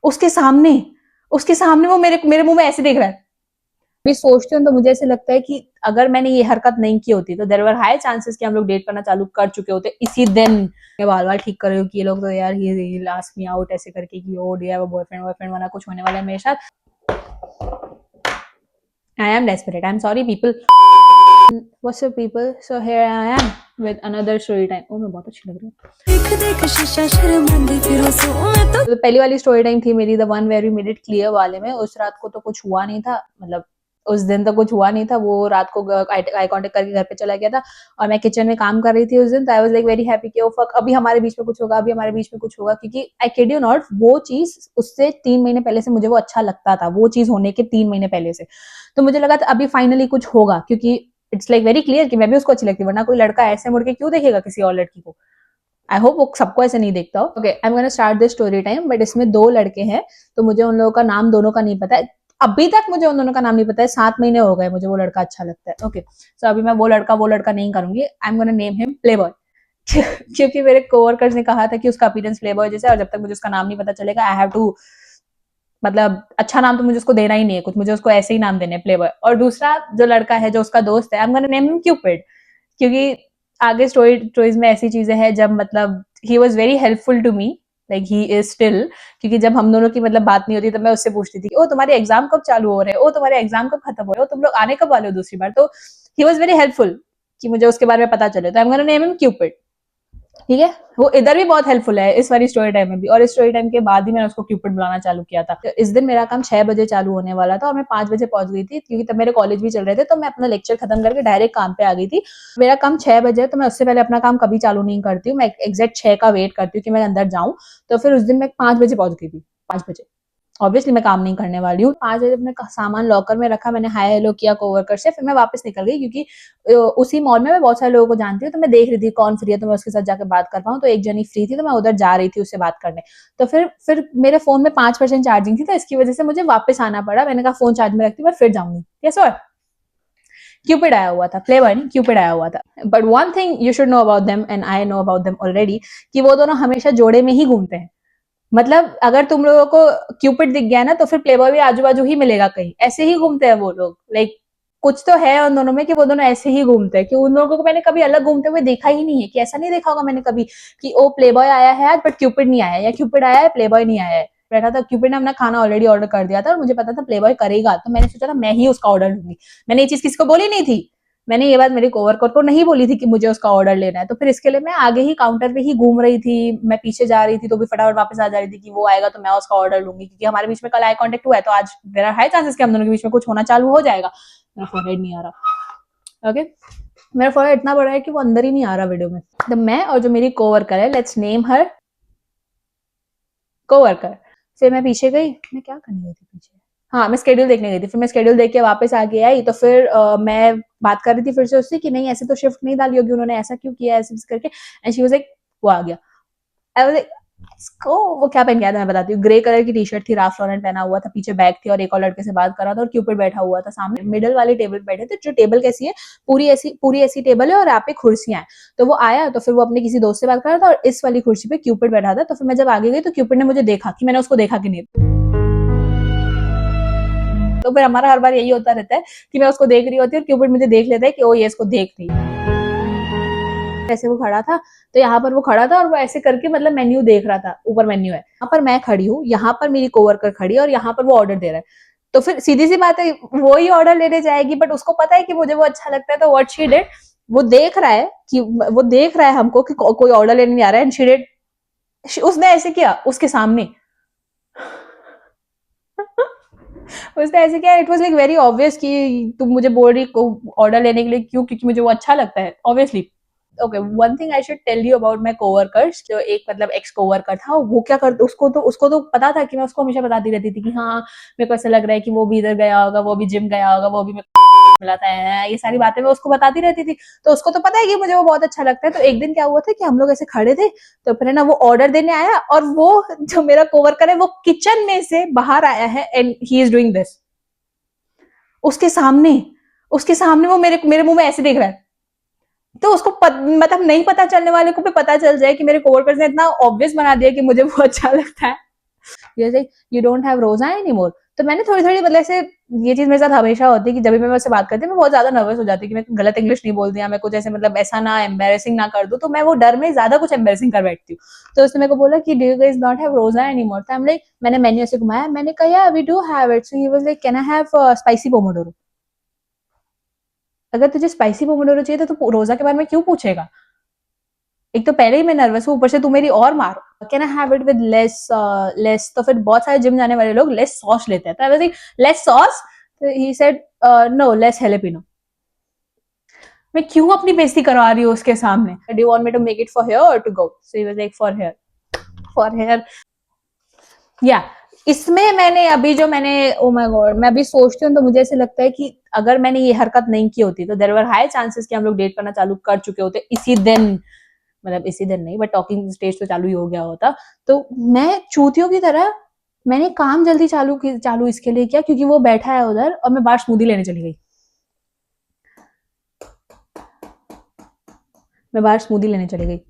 उसके सामने उसके सामने वो मेरे मेरे मुंह में ऐसे देख रहा है। अभी सोचती हूँ तो मुझे ऐसे लगता है कि अगर मैंने ये हरकत नहीं की होती तो देयर वर हाई चांसेस कि हम लोग डेट करना चालू कर चुके होते इसी दिन। मैं बाल बाल ठीक कर रही हूँ कि ये लोग तो यार ही लास्ट मी आउट ऐसे करके कि ओ डियर वो बॉयफ्रेंड बॉयफ्रेंड वाला कुछ होने वाला है मेरे साथ। आई am desperate, I am sorry people. What's up people? So here I am with another story time. Oh मैं बहुत अच्छी लग रही हूँ। देख देख शीशा शर्मांदी फिरों से मैं तो पहली वाली स्टोरी टाइम थी मेरी, the one where we made it clear वाले में। उस रात को तो कुछ हुआ नहीं था, मतलब उस दिन तो कुछ हुआ नहीं था। वो रात को आई कांटेक्ट करके घर पे चला गया था और मैं किचन में काम कर रही थी उस दिन। तो I was like very happy कि ओ फक अभी हमारे बीच में कुछ होगा, अभी हमारे बीच में कुछ होगा। क्योंकि आई किड यू नॉट, वो चीज उससे 3 महीने पहले से मुझे वो अच्छा लगता था, वो चीज होने के 3 महीने पहले से। तो मुझे लगा था अभी फाइनली कुछ होगा, क्योंकि इट्स लाइक वेरी क्लियर कि मैं भी उसको अच्छी लगती हूँ, वरना कोई लड़का ऐसे मुड़ के क्यों देखेगा किसी और लड़की को। आई होप वो सबको ऐसे नहीं देखता हो। Okay I am gonna start this story time, but इसमें 2 लड़के हैं तो मुझे उन लोगों का नाम दोनों का नहीं पता है। अभी तक मुझे उन दोनों का नाम नहीं पता है, 7 महीने हो गए मुझे वो लड़का अच्छा लगता है। ओके सो अभी मैं वो लड़का नहीं करूंगी। आई am gonna name him Playboy. क्योंकि मेरे कोवर्कर्स ने कहा था कि उसका अपीयरेंस प्लेबॉय जैसा है और जब तक मुझे उसका नाम नहीं पता चलेगा आई हैव टू, मतलब अच्छा नाम तो मुझे उसको देना ही नहीं है कुछ, मुझे उसको ऐसे ही नाम देने प्लेबॉय। और दूसरा जो लड़का है जो उसका दोस्त है, I am gonna name him Cupid. क्योंकि आगे स्टोरीज में ऐसी चीजें हैं जब मतलब he was very helpful to me, like he is still. क्योंकि जब हम दोनों की मतलब बात नहीं होती तो मैं उससे पूछती थी ओ तुम्हारे एग्जाम कब चालू हो रहे हैं, ओ तुम्हारे एग्जाम कब खत्म हो रहे हो, तुम लोग आने कब वाले हो दूसरी बार। तो ही वॉज वेरी हेल्पफुल कि मुझे उसके बारे में पता चले। तो आई am gonna name him Cupid. ठीक है, वो इधर भी बहुत हेल्पफुल है इस वाली स्टोरी टाइम में भी, और इस स्टोरी टाइम के बाद ही मैंने उसको क्यूपिड बुलाना चालू किया था। तो इस दिन मेरा काम 6 बजे चालू होने वाला था और मैं 5 बजे पहुंच गई थी, क्योंकि तब मेरे कॉलेज भी चल रहे थे। तो मैं अपना लेक्चर खत्म करके डायरेक्ट काम पे आ गई थी। मेरा काम 6 बजे, तो मैं उससे पहले अपना काम कभी चालू नहीं करती हूँ, मैं एग्जैक्ट 6 का वेट करती हूँ कि मैं अंदर जाऊँ। तो फिर उस दिन मैं 5 बजे पहुंच गई थी। 5 बजे ऑब्वियसली मैं काम नहीं करने वाली हूँ। 5 बजे अपने सामान लॉकर में रखा, मैंने हाय हेलो किया कोवर्कर से, फिर मैं वापस निकल गई। क्योंकि उसी मॉल में मैं बहुत सारे लोगों को जानती हूँ, तो मैं देख रही थी कौन फ्री है तो मैं उसके साथ जाकर बात कर पाऊँ। तो एक जनी फ्री थी तो मैं उधर जा रही थी उससे बात करने। तो फिर मेरे फोन में 5% चार्जिंग थी, तो इसकी वजह से मुझे वापस आना पड़ा। मैंने कहा फोन चार्ज में रखती मैं फिर जाऊंगी। यस और क्यूपिड आया हुआ था, प्लेबॉय नहीं क्यूपिड आया हुआ था। But one thing you should know about them and I know about them already, कि वो दोनों हमेशा जोड़े में ही घूमते हैं। मतलब अगर तुम लोगों को क्यूपिड दिख गया ना तो फिर प्लेबॉय भी आजू बाजू ही मिलेगा कहीं, ऐसे ही घूमते हैं वो लोग। लाइक कुछ तो है उन दोनों में कि वो दोनों ऐसे ही घूमते हैं, कि उन लोगों को मैंने कभी अलग घूमते हुए देखा ही नहीं है। कि ऐसा नहीं देखा होगा मैंने कभी कि ओ प्लेबॉय आया है आज बट क्यूपिड नहीं आया, या क्यूपिड आया है प्लेबॉय नहीं आया है। बैठा था क्यूपिड ने अपना खाना ऑलरेडी ऑर्डर कर दिया था और मुझे पता था प्लेबॉय करेगा, तो मैंने सोचा था मैं ही उसका ऑर्डर लूंगी। मैंने ये चीज किसी को बोली नहीं थी, मैंने ये बात मेरे कोवर्कर को नहीं बोली थी कि मुझे उसका ऑर्डर लेना है। तो फिर इसके लिए मैं आगे ही काउंटर पे ही घूम रही थी, मैं पीछे जा रही थी तो भी फटाफट वापस आ जा रही थी कि वो आएगा तो मैं उसका ऑर्डर लूंगी। क्योंकि हमारे बीच में कल आई कांटेक्ट हुआ है तो आज देयर आर हाई चांसेस कि हम दोनों के बीच में कुछ होना चालू हो जाएगा। मेरा फोरहेड नहीं आ रहा। ओके मेरा फोरहेड इतना बड़ा है कि वो अंदर ही नहीं आ रहा वीडियो में। तो मैं और जो मेरी कोवर्कर है, लेट्स नेम हर कोवर्कर। फिर मैं पीछे गई, मैं क्या करने गई थी पीछे, हाँ मैं स्केड्यूल देखने गई थी। फिर मैं स्केड्यूल देख के वापस आके आई तो फिर मैं बात कर रही थी फिर से उससे कि नहीं ऐसे तो शिफ्ट नहीं डाली होगी उन्होंने, ऐसा क्यों किया ऐसे करके। एंड शी वाज लाइक वो आ गया। आई वाज लाइक इसको वो क्या पहन के आया था मैं बताती हूँ। ग्रे कलर की टी शर्ट थी, राफ लॉरेन पहना हुआ था, पीछे बैग थी और एक और लड़के से बात कर रहा था और क्यूपिड बैठा हुआ था सामने। मिडिल वाली टेबल पे बैठे थे। जो टेबल कैसी है, पूरी ऐसी टेबल है और यहाँ पे कुर्सियां हैं। तो वो आया तो फिर वो अपने किसी दोस्त से बात कर रहा था और इस वाली कुर्सी पे क्यूपिड बैठा था। तो फिर मैं जब आगे गई तो क्यूपिड ने मुझे देखा कि मैंने उसको देखा कि नहीं। तो फिर हमारा हर बार यही होता रहता है कि मैं उसको देख रही होती हूँ और क्यूपिड मुझे देख लेता है कि ओ ये इसको देख रही है। ऐसे वो खड़ा था, तो यहाँ पर वो खड़ा था और वो ऐसे करके मतलब मेन्यू देख रहा था, ऊपर मेन्यू है, यहाँ पर मैं खड़ी हूँ, यहाँ पर मेरी कोवर्कर खड़ी है और यहाँ पर वो ऑर्डर दे रहा है। तो फिर सीधी सी बात है वो ही ऑर्डर लेने जाएगी, बट उसको पता है कि मुझे वो अच्छा लगता है। तो व्हाट शी डिड, वो देख रहा है कि वो देख रहा है हमको कि कोई ऑर्डर लेने नहीं आ रहा है, एंड शी डिड, उसने ऐसे किया उसके सामने। उसने ऐसे किया, it was like very obvious कि तुम मुझे बोल रही ऑर्डर लेने के लिए क्यों, क्योंकि मुझे वो अच्छा लगता है obviously. Okay one thing I should tell you about my coworkers. जो एक मतलब एक्स कोवर्कर था, वो क्या करता, उसको तो पता था कि मैं उसको हमेशा बताती रहती थी कि हाँ मेरे को ऐसा लग रहा है कि वो भी इधर गया होगा, वो भी जिम गया होगा, वो भी मिलाता है, ये सारी बातें मैं उसको बताती रहती थी। तो उसको तो पता है कि मुझे वो बहुत अच्छा लगता है। तो एक दिन क्या हुआ था कि हम लोग ऐसे खड़े थे, तो फिर ना वो ऑर्डर देने आया और वो जो मेरा कोवर्कर है वो किचन में से बाहर आया है and he is doing this उसके सामने। उसके सामने वो मेरे मेरे मुंह में ऐसे देख रहा है। तो उसको मतलब नहीं पता चलने वाले को भी पता चल जाए कि मेरे कोवर्कर्स ने इतना ऑब्वियस बना दिया कि मुझे वो अच्छा लगता है। You don't have rosa any more. तो मैंने थोड़ी थोड़ी मतलब ऐसे, ये चीज मेरे साथ हमेशा होती है कि जब भी मैं उससे बात करती हूँ मैं बहुत ज्यादा नर्वस हो जाती हूँ कि मैं गलत इंग्लिश नहीं बोल दिया, मैं कुछ ऐसे मतलब ऐसा ना एम्बेरसिंग ना कर दूं, तो मैं वो डर में ज्यादा कुछ एम्बेरसिंग कर बैठती हूँ। तो उसने मेरे को बोला कि do you guys not have rosa any more. तो लाइक मैंने मेन्यू ऐसे घुमाया, मैंने कहा यार we do have it. So he was like can I have spicy pomodoro. अगर तुझे स्पाइसी पोमोडोरो चाहिए तो तू रोजा के बारे में क्यों पूछेगा? एक तो पहले ही मैं नर्वस हूँ, ऊपर से तू मेरी और मार। Can I have it with less less? तो फिर बहुत सारे जिम जाने वाले लोग लेस सॉस लेते हैं, तो I was like less sauce? He said no less jalapeno. मैं क्यों अपनी बेइज्जती करवा रही हूँ उसके सामने? Do you want me to make it for here or to go? So he was like for here, for here. या इसमें मैंने अभी जो मैंने, ओ माय गॉड, मैं अभी सोचती हूँ तो मुझे ऐसे लगता है कि अगर मैंने ये हरकत नहीं की होती तो देयर वर हाई चांसेस कि हम लोग डेट करना चालू कर चुके होते इसी दिन। मतलब इसी दिन नहीं, बट टॉकिंग स्टेज तो चालू ही हो गया होता। तो मैं चूतियों की तरह मैंने काम जल्दी चालू इसके लिए किया क्योंकि वो बैठा है उधर और मैं बाहर स्मूदी लेने चली गई। मैं बाहर स्मूदी लेने चली गई।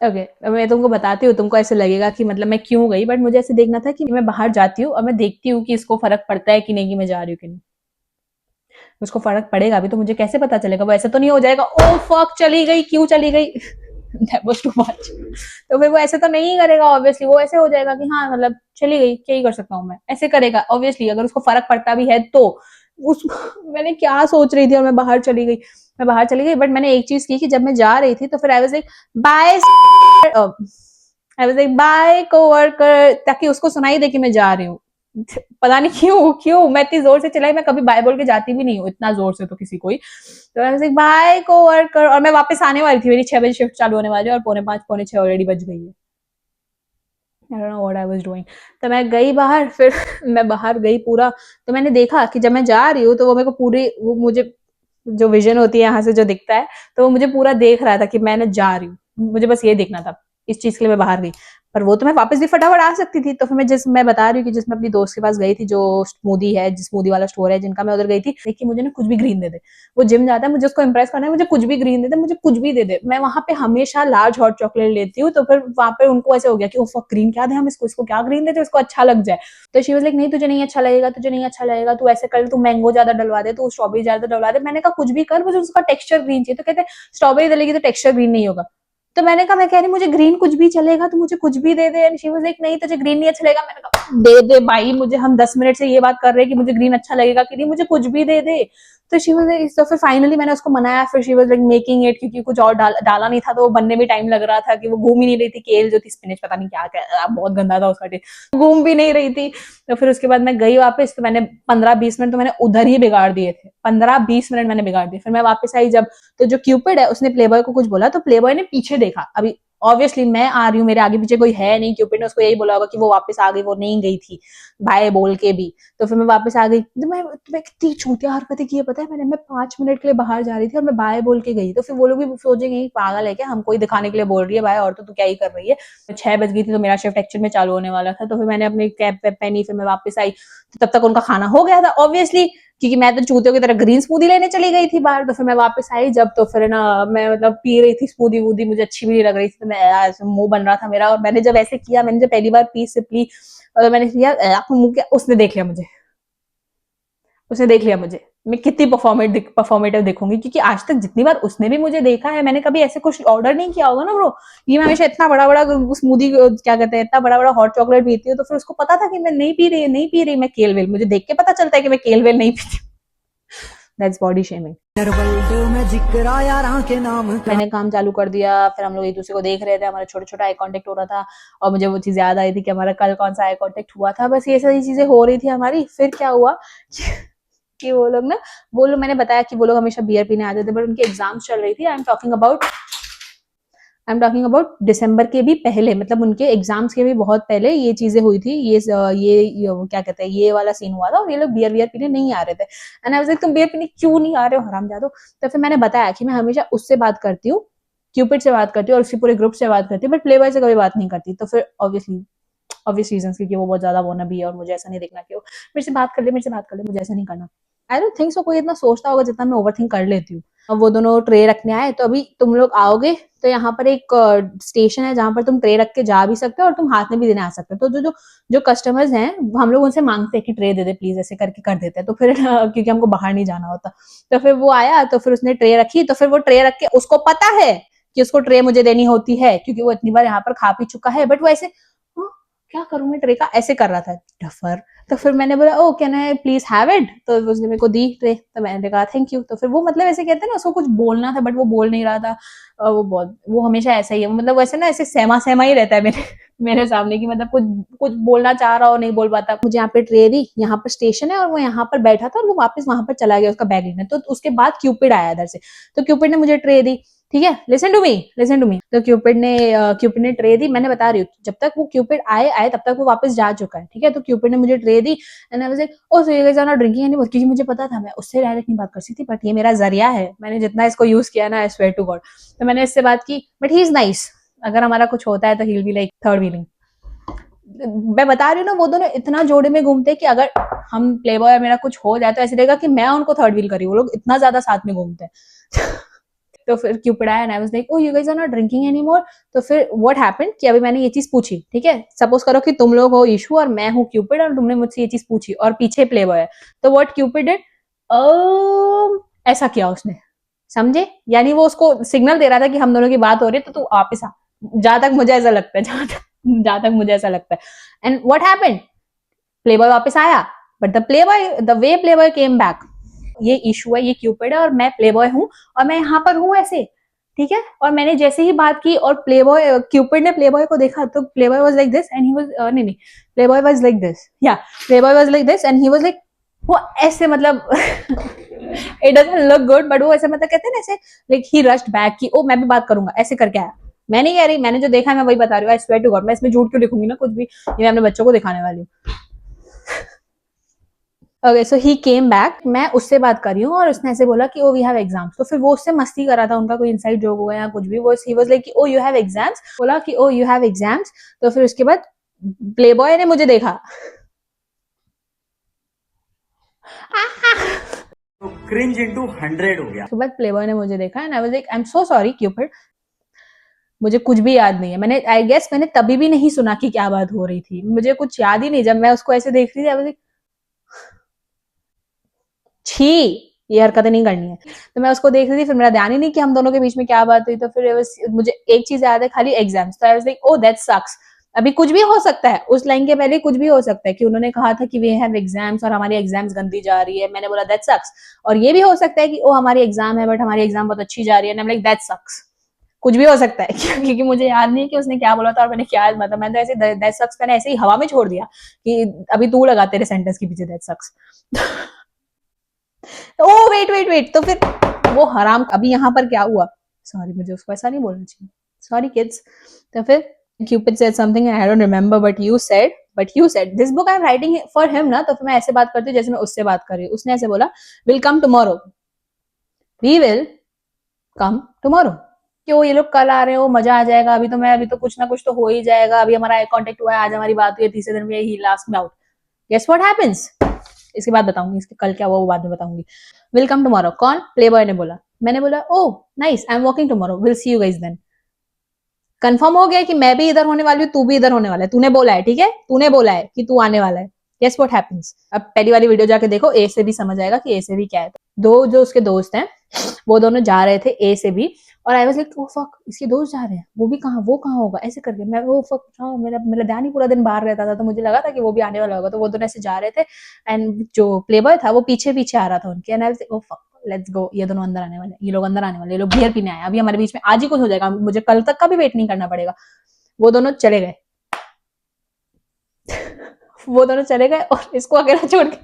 ओके अब मैं तुमको बताती हूँ, तुमको ऐसे लगेगा कि मतलब मैं क्यों गई, बट मुझे ऐसे देखना था कि मैं बाहर जाती हूँ और मैं देखती हूँ कि इसको फर्क पड़ता है कि नहीं कि मैं जा रही हूँ कि नहीं। उसको फर्क पड़ेगा भी तो मुझे कैसे पता चलेगा? वो ऐसे तो नहीं हो जाएगा ओ फक चली गई, क्यों चली गई? That was too much। तो फिर वो ऐसे तो नहीं करेगा ऑब्वियसली, वो ऐसे हो जाएगा कि हाँ मतलब चली गई, क्या ही कर सकता हूँ मैं, ऐसे करेगा ऑब्वियसली। अगर उसको फर्क पड़ता भी है तो उस मैंने क्या सोच रही थी और मैं बाहर चली गई। मैं बाहर चली गई, बट मैंने एक चीज की कि जब मैं जा रही थी तो फिर I was like bye, I was like bye coworker, ताकि उसको सुनाई दे कि मैं जा रही हूँ। पता नहीं क्यों क्यों मैं इतनी जोर से चलाई, मैं कभी बाय बोल के जाती भी नहीं हूँ इतना जोर से तो किसी को ही। तो I was like bye coworker, और मैं वापस आने वाली थी, मेरी 6 बजे शिफ्ट चालू होने वाली है और पौने 5 पौने 6 ऑलरेडी बज गई है। I don't know what I was doing. तो मैं गई बाहर, फिर मैं बाहर गई पूरा। तो मैंने देखा कि जब मैं जा रही हूँ तो वो मेरे को पूरी, वो मुझे जो विजन होती है यहाँ से जो दिखता है, तो वो मुझे पूरा देख रहा था कि मैं जा रही हूँ, मुझे बस ये देखना था। इस चीज के लिए मैं बाहर गई, पर वो तो मैं वापस भी फटाफट आ सकती थी। तो फिर मैं बता रही हूँ कि जिसमें अपनी दोस्त के पास गई थी, जो स्मूदी है, जिस स्मूदी वाला स्टोर है जिनका, मैं उधर गई थी। देखिए मुझे ना कुछ भी ग्रीन दे दे, वो जिम जाता है, मुझे उसको इंप्रेस करना है, मुझे कुछ भी ग्रीन दे दे, मुझे कुछ भी दे दे। मैं वहां पे हमेशा लार्ज हॉट चॉकलेट लेती हूँ, तो फिर वहां पे उनको ऐसे हो गया कि ओ फक ग्रीन क्या दे हम इसको, इसको क्या ग्रीन देते, इसको अच्छा लग जाए। तो शी वाज लाइक नहीं तुझे नहीं अच्छा लगेगा, तुझे नहीं अच्छा लगेगा, तू ऐसे कर, तू मैंगो ज्यादा डलवा दे, तू स्ट्रॉबेरी ज्यादा डलवा दे। मैंने कहा कुछ भी कर, मुझे उसका टेक्सचर ग्रीन चाहिए। तो कहते स्ट्रॉबेरी डलेगी तो टेक्सचर ग्रीन नहीं होगा। तो मैंने कहा, मैं कह रही मुझे ग्रीन कुछ भी चलेगा, तो मुझे कुछ भी दे दे। एंड शी वाज लाइक नहीं तुझे ग्रीन नहीं अच्छा लगेगा। मैंने कहा दे दे भाई, मुझे हम 10 मिनट से ये बात कर रहे हैं कि मुझे ग्रीन अच्छा लगेगा कि नहीं, मुझे कुछ भी दे दे। तो शी वाज लाइक, तो फिर फाइनली मैंने उसको मनाया, फिर she was like making it, क्योंकि कुछ और डाला नहीं था तो वो बनने में टाइम लग रहा था, कि वो घूम ही नहीं रही थी, केल जो थी, स्पिनच पता नहीं क्या क्या बहुत गंदा था उसका टेस्ट, घूम भी नहीं रही थी। तो फिर उसके बाद मैं गई वापस, तो मैंने 15-20 मिनट तो मैंने उधर ही बिगाड़ दिए थे, 15-20 मिनट मैंने बिगाड़ दिए। फिर मैं वापस आई जब, तो जो क्यूपिड है उसने प्लेबॉय को कुछ बोला, तो प्लेबॉय ने पीछे देखा। अभी ऑब्वियसली मैं आ रही हूँ, मेरे आगे पीछे कोई है नहीं, क्यूपिड ने उसको यही बोला होगा कि वो वापस आ गई, वो नहीं गई थी बाय बोल के भी। तो फिर मैं वापस आ गई, तो मैं कितनी चूतिया हरकतें की है पता है मैंने। मैं 5 मिनट के लिए बाहर जा रही थी और मैं बाय बोल के गई, तो फिर वो लोग भी सोचेंगे पागल है क्या, हमको ही दिखाने के लिए बोल रही है बाय, और तो तू क्या ही कर रही है। 6 बज गई थी तो मेरा शिफ्ट एक्चुअल में चालू होने वाला था। तो फिर मैंने अपनी कैब वैब पहनी, फिर मैं वापस आई, तो तब तक उनका खाना हो गया था ऑब्वियसली, क्योंकि मैं तो चूतियों की तरह ग्रीन स्मूदी लेने चली गई थी बाहर। तो फिर मैं वापस आई जब, तो फिर ना मैं मतलब पी रही थी स्मूदी वूदी, मुझे अच्छी भी नहीं लग रही थी, तो मैं ऐसे मुंह बन रहा था मेरा, और मैंने जब ऐसे किया, मैंने जब पहली बार पी सिप ली और मैंने किया मुंह किया, उसने देख लिया मुझे, उसने देख लिया मुझे। मैं कितनी परफॉर्मेटिव दिखूंगी, क्योंकि आज तक जितनी बार उसने भी मुझे देखा है, मैंने कभी ऐसे कुछ ऑर्डर नहीं किया होगा ना ब्रो। ये मैं हमेशा इतना बड़ा बड़ा स्मूदी क्या कहते हैं, इतना बड़ा बड़ा हॉट चॉकलेट पीती हूँ, तो फिर उसको पता था कि मैं नहीं पी रही, नहीं पी रही मैं केलवेल, मुझे देख के पता चलता है कि मैं केलवेल नहीं पीती। That's body shaming. मैंने काम चालू कर दिया, फिर हम लोग एक दूसरे को देख रहे थे, हमारा छोटा छोटा आई कांटेक्ट हो रहा था, और मुझे वो चीज याद आई थी कि हमारा कल कौन सा आई कांटेक्ट हुआ था। बस ये सारी चीजें हो रही थी हमारी। फिर क्या हुआ कि वो लोग ना, वो लोग, मैंने बताया कि वो लोग हमेशा बियर पीने आते थे, बट उनकी एग्जाम्स चल रही थी। आई एम टॉकिंग अबाउट दिसंबर के भी पहले, मतलब उनके एग्जाम्स के भी बहुत पहले ये चीजें हुई थी। ये क्या कहते हैं, ये वाला सीन हुआ था, और ये लोग बियर बियर पीने नहीं आ रहे थे। एंड आई वाज लाइक तुम बियर पीने क्यों नहीं आ रहे हो हरामजादो? तो फिर मैंने बताया कि मैं हमेशा उससे बात करती हूँ, क्यूपिड से बात करती हूँ, और उसके पूरे ग्रुप से बात करती हूँ, बट प्लेबॉय से कभी बात नहीं करती। तो फिर ऑब्वियसली ऑब्वियस रीजंस, क्योंकि वो बहुत ज्यादा वोना भी है, और मुझे ऐसा नहीं देखना कि वो मेरे से बात कर ले, मेरे से बात कर ले, मुझे ऐसा नहीं करना। आई डोंट थिंक सो कोई इतना सोचता होगा जितना मैं ओवर थिंक कर लेती हूँ। अब वो दोनों ट्रे रखने आए, तो अभी तुम लोग आओगे तो यहाँ पर एक स्टेशन है जहाँ पर तुम ट्रे रख के जा भी सकते हो और तुम हाथ में भी देने आ सकते हो। तो जो जो जो कस्टमर्स हैं हम लोग उनसे मांगते हैं कि ट्रे दे दे प्लीज, ऐसे करके कर देते हैं। तो फिर क्योंकि हमको बाहर नहीं जाना होता, तो फिर वो आया तो फिर उसने ट्रे रखी, तो फिर वो ट्रे रख के उसको पता है कि उसको ट्रे मुझे देनी होती है क्योंकि वो इतनी बार यहाँ पर खा पी चुका है, बट वो ऐसे हाँ, क्या करूं मैं ट्रे का, ऐसे कर रहा था डफर। तो फिर मैंने बोला oh can I please have it, तो उसने मेरे को दी ट्रे, तो मैंने कहा थैंक यू। तो फिर वो मतलब ऐसे कहते हैं ना उसको कुछ बोलना था बट वो बोल नहीं रहा था। और वो हमेशा ऐसा ही है, मतलब वैसे ना ऐसे सहमा सहमा ही रहता है मेरे मेरे सामने की, मतलब कुछ कुछ बोलना चाह रहा हो नहीं बोल पाता। मुझे यहाँ पे ट्रे दी, यहाँ पर स्टेशन है और वो यहाँ पर बैठा था और वो वापस वहां पर चला गया उसका बैग लेने। तो उसके बाद क्यूपिड आया इधर से, तो क्यूपिड ने मुझे ट्रे दी, ठीक है, listen to me listen to me. तो क्यूपिड ने ट्रे दी, मैंने बता रही हूँ जब तक वो क्यूपिड आए तब तक वो वापस जा चुका है, ठीक है। तो क्यूपिड ने मुझे ट्रे दी and I was like oh so you guys are not drinking anymore, क्योंकि मुझे पता था मैं उससे डायरेक्ट नहीं बात कर सकती, बट ये मेरा जरिया है, मैंने जितना इसको यूज किया ना आई स्वेयर टू गॉड। तो मैंने इससे बात की, बट ही इज नाइस, अगर हमारा कुछ होता है तो he will be like third wheeling. मैं बता रही हूँ ना वो दोनों इतना जोड़े में घूमते कि अगर हम प्ले बॉय मेरा कुछ हो जाए तो ऐसे लगेगा कि मैं उनको थर्ड व्हील करी, वो लोग इतना ज्यादा साथ में घूमते हैं। तो फिर क्यूपिड आया and I was like oh you guys are not drinking anymore. तो फिर व्हाट हैपेंड कि अभी मैंने ये चीज पूछी, ठीक है, सपोज करो कि तुम लोग हो इशू और मैं हूँ क्यूपिड और तुमने मुझसे ये चीज पूछी और पीछे प्ले बॉय है, तो व्हाट क्यूपिड डिड, ऐसा किया उसने, समझे, यानी वो उसको सिग्नल दे रहा था कि हम दोनों की बात हो रही है तो तू वापस आ, जहां तक मुझे ऐसा लगता है, जहां तक मुझे ऐसा लगता है। And what happened, play boy वापस आया, but the way play boy came back, ये इशू है, ये क्यूपिड है और मैं प्ले बॉय हूँ और मैं यहाँ पर हूँ ऐसे, ठीक है। और मैंने जैसे ही बात की और प्ले बॉय क्यूपिड ने प्ले बॉय को देखा तो playboy was like this and he was नहीं playboy was like this, या playboy was like this and he was like, वो ऐसे मतलब it doesn't look good, but वो ऐसे मतलब कहते हैं ना ऐसे लाइक ही रश्ड बैक कि ओ मैं भी बात करूंगा, ऐसे करके आया। मैं नहीं कह रही, मैंने जो देखा है मैं वही बता रही हूँ, आई स्वेयर टू गॉड, मैं इसमें झूठ क्यों लिखूंगी ना कुछ भी, ये मैं अपने बच्चों को दिखाने वाली हूँ। ओके सो ही केम बैक, मैं उससे बात कर रही हूँ और उसने ऐसे बोला कि ओ वी हैव एग्जाम्स, तो फिर वो उससे मस्ती कर रहा था, उनका कोई इनसाइड जोक हुआ या कुछ भी, वो ही was like oh you have exams, बोला कि ओ यू हैव एग्जाम्स। तो फिर उसके बाद प्ले बॉय ने मुझे देखा, तो क्रिंज इनटू 100 हो गया। उसके बाद प्ले बॉय ने मुझे देखा and I was like I am so sorry Cupid, मुझे कुछ भी याद नहीं है, मैंने आई गेस मैंने तभी भी नहीं सुना कि क्या बात हो रही थी, मुझे कुछ याद ही नहीं, जब मैं उसको ऐसे देख रही थी आई वाज लाइक छी, ये हरकतें नहीं करनी है। तो मैं उसको देख रही थी, फिर मेरा ध्यान ही नहीं कि हम दोनों के बीच में क्या बात हुई। तो फिर मुझे एक चीज याद है खाली, एग्जाम्स। तो I was like oh that sucks, अभी कुछ भी हो सकता है, उस लाइन के पहले कुछ भी हो सकता है कि उन्होंने कहा था कि वी हैव एग्जाम्स और हमारी एग्जाम्स गंदी जा रही है, मैंने बोला दैट सक्स। और ये भी हो सकता है कि ओ हमारी एग्जाम है बट हमारी एग्जाम बहुत अच्छी जा रही है, लाइक दैट सक्स, कुछ भी हो सकता है। क्योंकि मुझे याद नहीं है कि उसने क्या बोला था और मैंने क्या मतलब, मैंने तो ऐसे दैट सक्स मैंने ऐसे ही हवा में छोड़ दिया कि अभी तू लगा तेरे सेंटेंस के पीछे दैट सक्स। ओ वेट, तो फिर वो हराम, अभी यहाँ पर क्या हुआ, सॉरी मुझे उसको ऐसा नहीं बोलना चाहिए, सॉरी किड्स। तो फिर Cupid said something I don't remember but you said this book I am writing for him ना, तो फिर मैं ऐसे बात करती हूँ जैसे मैं उससे बात कर रही हूँ। उसने ऐसे बोला will come tomorrow, we will come tomorrow, क्यों ये लोग कल आ रहे हो, मजा आ जाएगा, अभी तो कुछ ना कुछ तो हो ही जाएगा, अभी हमारा आई कांटेक्ट हुआ है, आज हमारी बात हुई है, तीसरे दिन में ही लास्ट में आउट, गेस व्हाट हैपेंस, इसके बाद बताऊंगी, इसके कल क्या हुआ वो बाद में बताऊंगी। विल कम टुमारो, कौन, प्ले बॉय ने बोला, मैंने बोला oh nice I am working tomorrow, will see you guys then. Confirm हो गया कि मैं भी इधर होने वाली हूँ, तू भी इधर होने वाला है, तूने बोला है, ठीक है, तूने बोला है कि तू आने वाला है, गेस व्हाट हैपेंस। अब पहली वाली वीडियो जाके देखो, ए से भी समझ आएगा कि ए से भी क्या है। दो जो उसके दोस्त हैं वो दोनों जा रहे थे ए से भी, और आई वाज लाइक ओ फक इसके दोस्त जा रहे हैं, वो भी कहाँ, वो कहाँ होगा, ऐसे करके मैं ओ फक, हाँ मेरा मेरा ध्यान ही पूरा दिन बाहर रहता था, तो मुझे लगा था कि वो भी आने वाला होगा। तो वो दोनों ऐसे जा रहे थे एंड जो प्ले बॉय था वो पीछे पीछे आ रहा था उनके, and I was like oh fuck let's go, ये दोनों अंदर आने वाले, ये लोग अंदर आने वाले, ये लोग बियर पीने आए, अभी हमारे बीच में आज ही कुछ हो जाएगा, मुझे कल तक का भी वेट नहीं करना पड़ेगा। वो दोनों चले गए वो दोनों चले गए और इसको अकेला छोड़ के,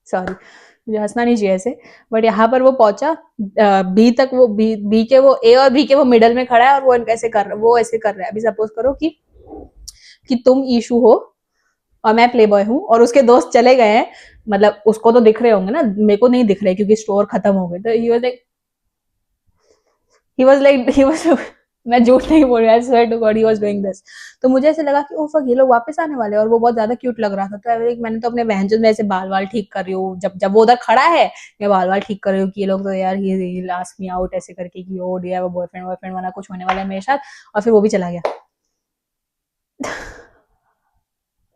सॉरी मुझे हंसना नहीं चाहिए ऐसे, बट यहाँ पर वो पहुंचा बी तक, वो बी के वो ए और बी के वो मिडल में खड़ा है और वो ऐसे कर रहा है। अभी सपोज करो कि तुम ईशू हो और मैं प्ले बॉय हूँ और उसके दोस्त चले गए हैं, मतलब उसको तो दिख रहे होंगे ना, मेरे को नहीं दिख रहे क्योंकि स्टोर खत्म हो गए। तो ही वाज लाइक मैं झूठ नहीं बोल रहा, I swear to God he was doing this. तो मुझे ऐसे लगा कि ओ फक, ये लोग वापस आने वाले हैं, और वो बहुत ज्यादा क्यूट लग रहा था। तो मैंने तो अपने बहनचोद में ऐसे बाल वाल ठीक कर रही हूँ, जब जब वो उधर खड़ा है मैं बाल वाल ठीक कर रही हूँ कि ये लोग तो यार ही लास्ट मी आउट ऐसे करके कि oh do you have a boyfriend boyfriend वाला कुछ होने वाला है मेरे साथ, और फिर वो भी चला गया।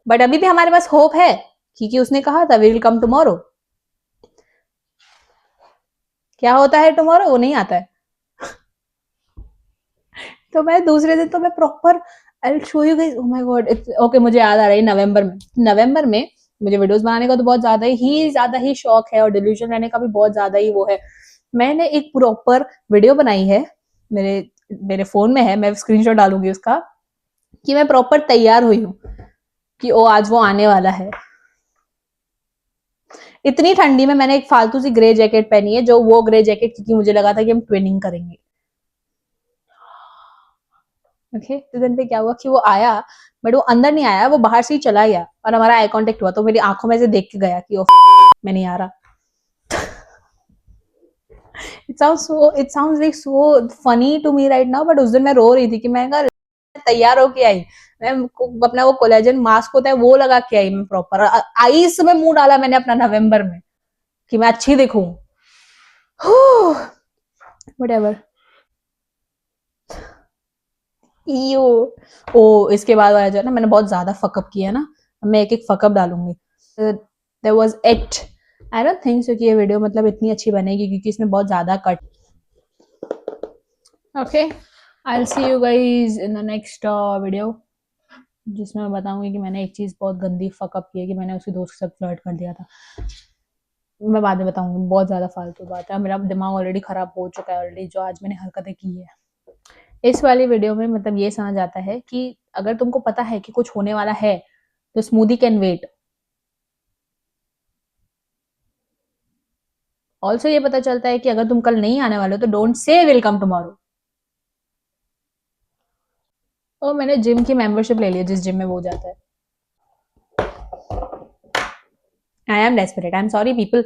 बट अभी भी हमारे पास होप है, क्योंकि उसने कहा था वी विल कम टुमारो। क्या होता है टुमारो, वो नहीं आता है। तो मैं दूसरे दिन तो मैं proper I will show you guys, oh my God it's okay, मुझे याद आ रहा है नवंबर में मुझे वीडियोस बनाने का तो बहुत ज्यादा ही शौक है, और डिल्यूजन रहने का भी बहुत ज्यादा ही वो है। मैंने एक प्रॉपर वीडियो बनाई है, मेरे मेरे फोन में है, मैं स्क्रीनशॉट डालूंगी उसका, कि मैं प्रॉपर तैयार हुई हूँ कि ओ आज वो आने वाला है। इतनी ठंडी में मैंने एक फालतू सी ग्रे जैकेट पहनी है, जो वो ग्रे जैकेट क्योंकि मुझे लगा था कि हम ट्विनिंग करेंगे। ओके, तो दिन पे क्या हुआ कि वो आया, बट वो अंदर नहीं आया, वो बाहर से ही चला गया, और हमारा आई कांटेक्ट हुआ, तो मेरी आंखों में से देख के गया कि ओ मैं नहीं आ रहा। It sounds like so funny to me right now, but उस दिन मैं रो रही थी कि मैं कहा तैयार होके आई, मैं अपना वो कोलेजन मास्क होता है वो लगा के आई, मैं प्रॉपर आईस में मुंह डाला मैंने अपना नवंबर में कि मैं अच्छी दिखूं। व्हाटएवर। यू ओ इसके बाद वाला जो है ना, मैंने बहुत ज्यादा फकअप किया ना, मैं एक एक फकअप डालूंगी। There was it. I don't think so कि ये वीडियो मतलब इतनी अच्छी बनेगी, क्योंकि इसमें बहुत ज्यादा cut. Okay, I will see you guys in the next video, जिसमें मैं बताऊंगी कि मैंने एक चीज बहुत गंदी फकअप की है, कि मैंने उसकी दोस्त के साथ फ्लर्ट कर दिया था। मैं बाद में बताऊंगी, बहुत ज्यादा फालतू बात है, मेरा दिमाग ऑलरेडी खराब हो चुका है ऑलरेडी, जो आज मैंने हरकतें की है। इस वाली वीडियो में मतलब ये समझ आता है कि अगर तुमको पता है कि कुछ होने वाला है, तो स्मूदी कैन वेट। ऑल्सो ये पता चलता है कि अगर तुम कल नहीं आने वाले हो, तो don't say will come tomorrow. और मैंने जिम की मेंबरशिप ले ली है, जिस जिम में वो जाता है। I am desperate, I am sorry people.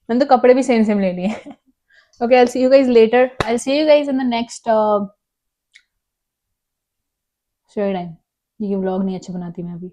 मैंने तो कपड़े भी सेम सेम ले लिए। Okay, I see you guys later, I see you guys in the next share time. ये व्लॉग नहीं अच्छे बनाती मैं अभी।